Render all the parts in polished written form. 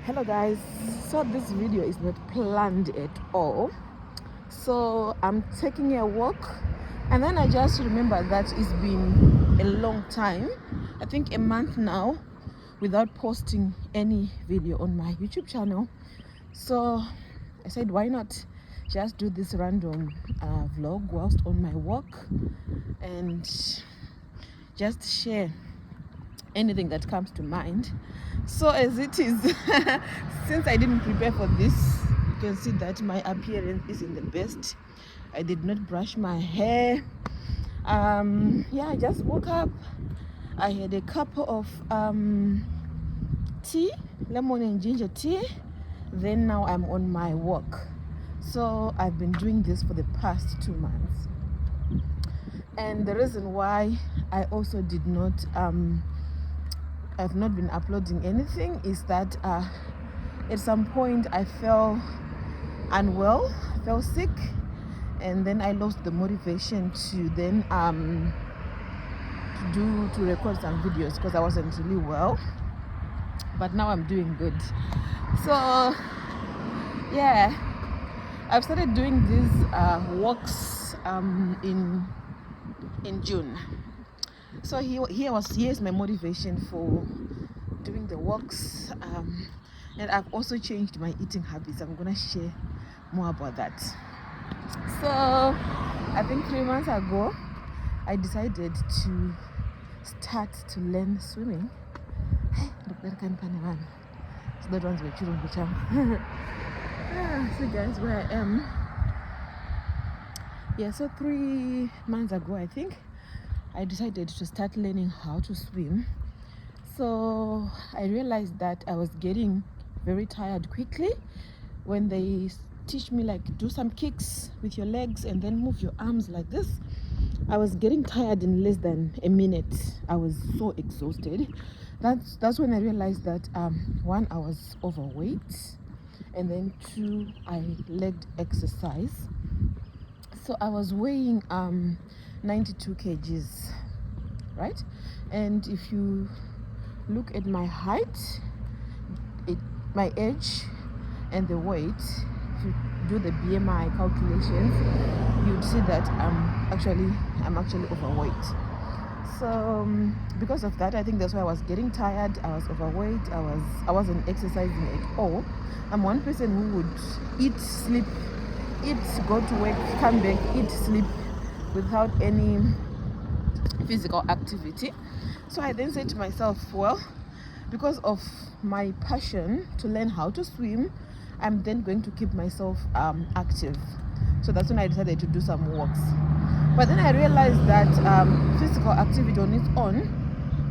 Hello guys, so this video is not planned at all. So I'm taking a walk and then I just remember that it's been a long time, I think a month now, without posting any video on my YouTube channel. So I said, why not just do this random vlog whilst on my walk and just share anything that comes to mind. So as it is, since I didn't prepare for this, you can see that my appearance isn't the best. I did not brush my hair. I just woke up. I had a cup of tea, lemon and ginger tea. Then now I'm on my walk. So I've been doing this for the past 2 months. And the reason why I also did not I've not been uploading anything is that at some point I felt unwell, felt sick, and then I lost the motivation to then to record some videos because I wasn't really well. But now I'm doing good. So yeah, I've started doing these walks in June. So here's my motivation for doing the walks, and I've also changed my eating habits. I'm gonna share more about that. So I think 3 months ago I decided to start to learn swimming. So that one's my children. So guys, where I am. Yeah, so 3 months ago I think I decided to start learning how to swim. So I realized that I was getting very tired quickly when they teach me like do some kicks with your legs and then move your arms like this. I was getting tired in less than a minute. I was so exhausted. That's when I realized that 1, I was overweight, and then 2, I lacked exercise. So I was weighing 92 kgs, right? And if you look at my height, my age, and the weight, if you do the BMI calculations, you'd see that I'm actually overweight. So because of that, I think that's why I was getting tired. I was overweight. I wasn't exercising at all. I'm one person who would eat, sleep, go to work, come back, eat, sleep, without any physical activity. So I then said to myself, well, because of my passion to learn how to swim, I'm then going to keep myself active. So that's when I decided to do some walks. But then I realized that physical activity on its own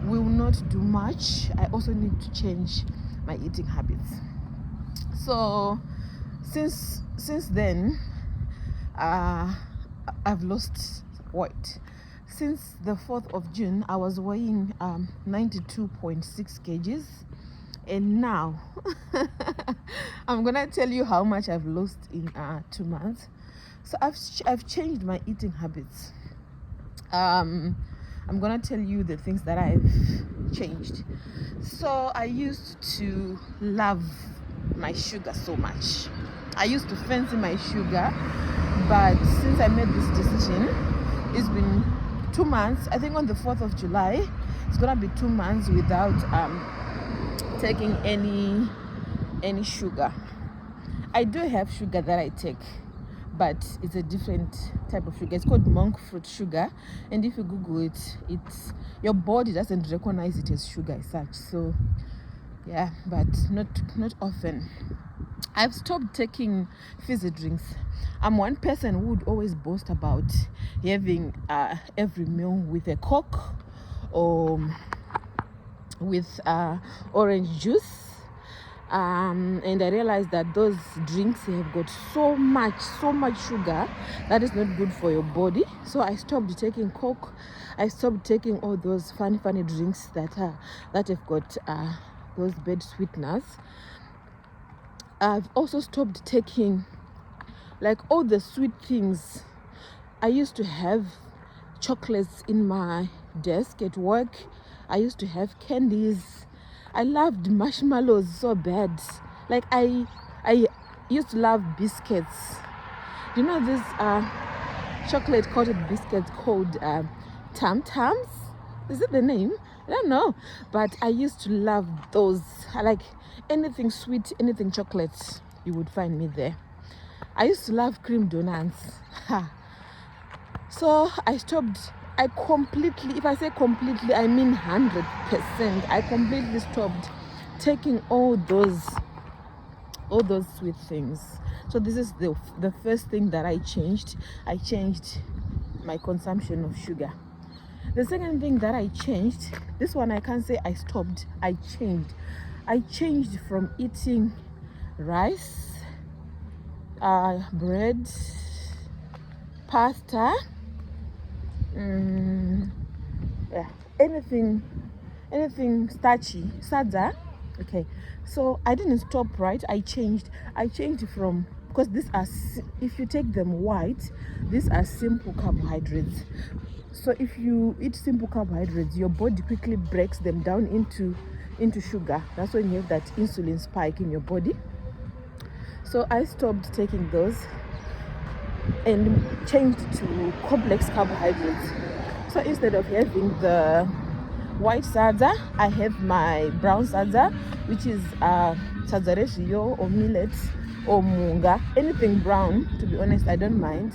will not do much. I also need to change my eating habits. So since then, I've lost weight. Since the 4th of June, I was weighing 92.6 kgs, and now I'm gonna tell you how much I've lost in 2 months. So I've changed my eating habits. I'm gonna tell you the things that I've changed. So I used to love my sugar so much. I used to fancy my sugar, but since I made this decision, it's been 2 months. I think on the 4th of July, it's gonna be 2 months without taking any sugar. I do have sugar that I take, but it's a different type of sugar. It's called monk fruit sugar, and if you Google it, your body doesn't recognize it as sugar as such. So yeah, but not often. I've stopped taking fizzy drinks. I'm one person who would always boast about having every meal with a Coke or with orange juice. And I realized that those drinks have got so much sugar that is not good for your body. So I stopped taking Coke. I stopped taking all those funny drinks that have got those bad sweeteners. I've also stopped taking like all the sweet things. I used to have chocolates in my desk at work. I used to have candies. I loved marshmallows so bad. Like I used to love biscuits. Do you know these chocolate coated biscuits called Tam Tams? Is it the name? I don't know, but I used to love those. I like anything sweet, anything chocolate, you would find me there. I used to love cream donuts. So I stopped. I completely, if I say completely, I mean 100%. I completely stopped taking all those sweet things. So this is the first thing that I changed. I changed my consumption of sugar. The second thing that I changed, this one I can't say I stopped, I changed from eating rice, bread, pasta, yeah, anything starchy, sadza. Okay, so I didn't stop, right? I changed from, because these are, if you take them white, these are simple carbohydrates. So if you eat simple carbohydrates, your body quickly breaks them down into sugar. That's when you have that insulin spike in your body. So I stopped taking those and changed to complex carbohydrates. So instead of having the white sadza, I have my brown sadza, which is sadza regio or millet or munga, anything brown. To be honest, I don't mind.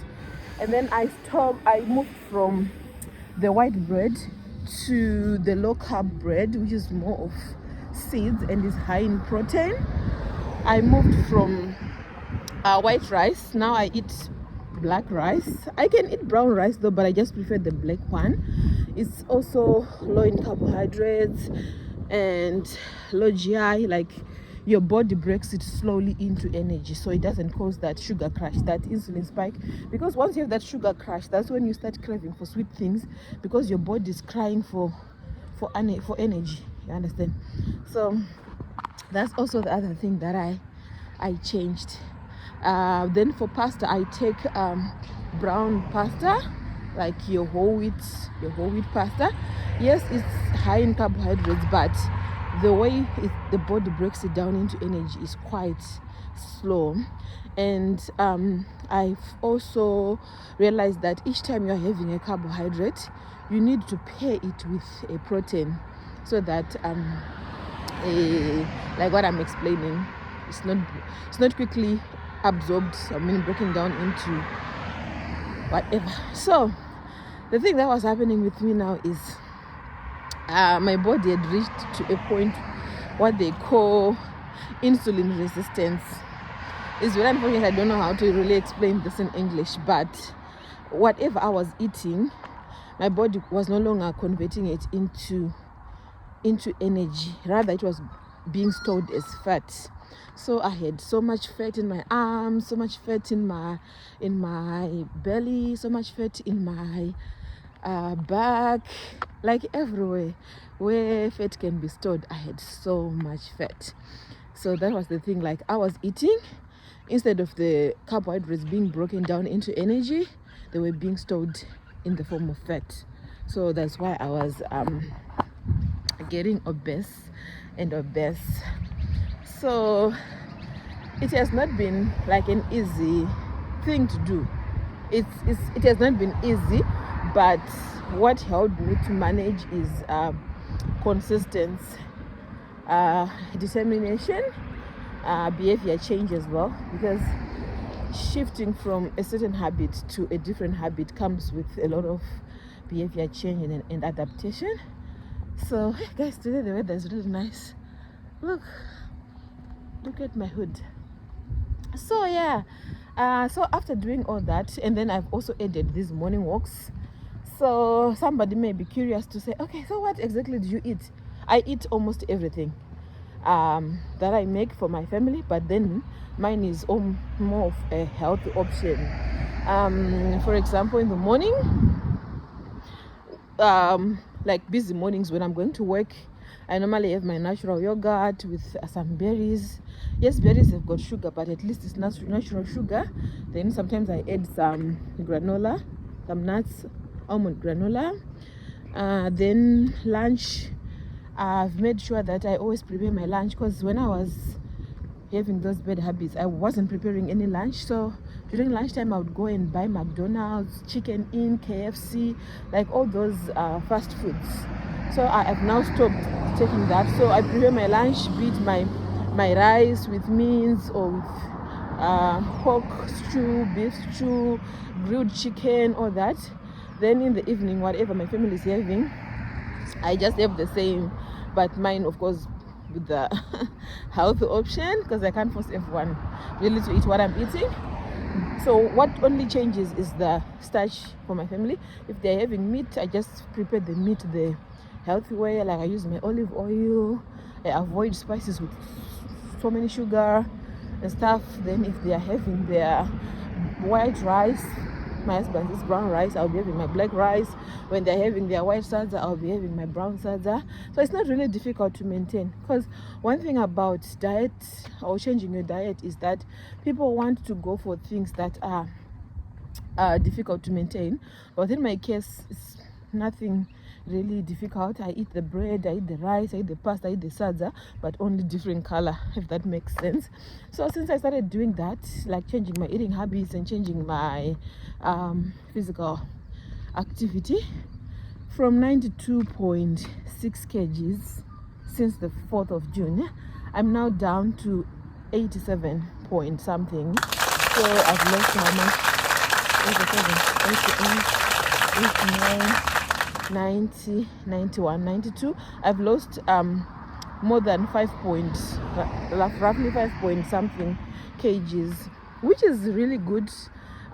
And then I moved from the white bread to the low carb bread, which is more of seeds and is high in protein. I moved from white rice. Now I eat black rice. I can eat brown rice though, but I just prefer the black one. It's also low in carbohydrates and low GI. Like, your body breaks it slowly into energy, so it doesn't cause that sugar crash, that insulin spike. Because once you have that sugar crash, that's when you start craving for sweet things, because your body is crying for energy. You understand? So that's also the other thing that I changed. Then for pasta, I take brown pasta, like your whole wheat pasta. Yes, it's high in carbohydrates, but the way the body breaks it down into energy is quite slow. And I've also realized that each time you're having a carbohydrate, you need to pair it with a protein, so that like what I'm explaining, it's not quickly absorbed, broken down into whatever. So the thing that was happening with me now is my body had reached to a point what they call insulin resistance. It's very unfortunate, I don't know how to really explain this in English, but whatever I was eating, my body was no longer converting it into energy. Rather, it was being stored as fat. So I had so much fat in my arms, so much fat in my belly, so much fat in my back, like everywhere where fat can be stored, I had so much fat. So that was the thing. Like, I was eating, instead of the carbohydrates being broken down into energy, they were being stored in the form of fat. So that's why I was getting obese. So it has not been like an easy thing to do. It has not been easy, but what helped me to manage is consistency, determination, behavior change as well, because shifting from a certain habit to a different habit comes with a lot of behavior change and adaptation. So guys, today the weather is really nice. Look at my hood. So yeah, so after doing all that, and then I've also added these morning walks. So somebody may be curious to say, okay, so what exactly do you eat? I eat almost everything that I make for my family, but then mine is more of a healthy option. For example, in the morning, like busy mornings when I'm going to work, I normally have my natural yogurt with some berries. Yes, berries have got sugar, but at least it's natural sugar. Then sometimes I add some granola, some nuts, almond granola. Then lunch, I've made sure that I always prepare my lunch, because when I was having those bad habits. I wasn't preparing any lunch, so during lunchtime I would go and buy McDonald's, Chicken Inn, KFC, like all those fast foods. So I have now stopped taking that. So I prepare my lunch, be it my rice with beans or with pork stew, beef stew, grilled chicken, all that. Then in the evening, whatever my family is having, I just have the same, but mine, of course, with the healthy option, because I can't force everyone really to eat what I'm eating. So what only changes is the starch for my family. If they're having meat, I just prepare the meat the healthy way. Like I use my olive oil. I avoid spices with so many sugar and stuff. Then if they are having their white rice, my husband is brown rice, I'll be having my black rice. When they're having their white salsa, I'll be having my brown salsa. So it's not really difficult to maintain, because one thing about diet or changing your diet is that people want to go for things that are difficult to maintain. But in my case, it's nothing really difficult. I eat the bread, I eat the rice, I eat the pasta, I eat the salsa, but only different color, if that makes sense. So since I started doing that, like changing my eating habits and changing my physical activity from 92.6 kgs since the 4th of June, I'm now down to 87 point something. So I've lost how much? 87, 88, 89, 90, 91, 92. I've lost more than 5 points, roughly 5 point something kgs, which is really good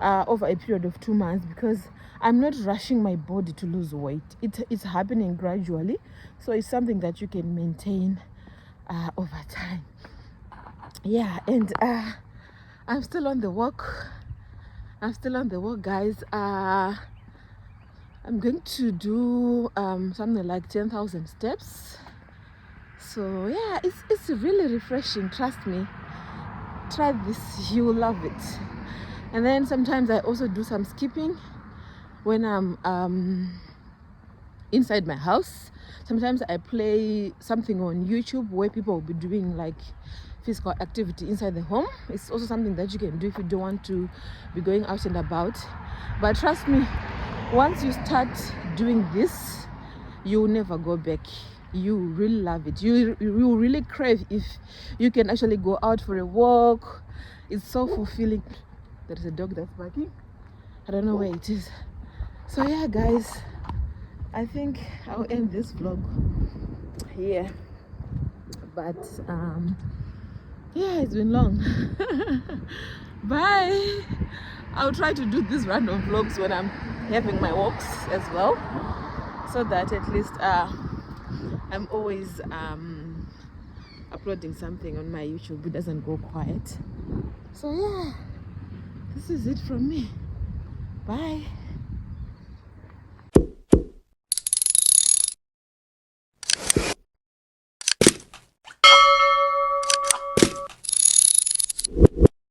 over a period of 2 months, because I'm not rushing my body to lose weight. It's happening gradually, so it's something that you can maintain over time. Yeah, and I'm still on the walk. Guys. I'm going to do something like 10,000 steps. So yeah, it's really refreshing. Trust me. Try this, you will love it. And then sometimes I also do some skipping when I'm inside my house. Sometimes I play something on YouTube where people will be doing like physical activity inside the home. It's also something that you can do if you don't want to be going out and about. But trust me, once you start doing this, you'll never go back. You really love it. You really crave if you can actually go out for a walk. It's so fulfilling. There is a dog that's barking. I don't know where it is. So yeah, guys, I think I'll end this vlog here. But yeah, it's been long. Bye. I'll try to do these random vlogs when I'm having my walks as well, so that at least I'm always uploading something on my YouTube. It doesn't go quiet. So yeah, this is it from me. Bye.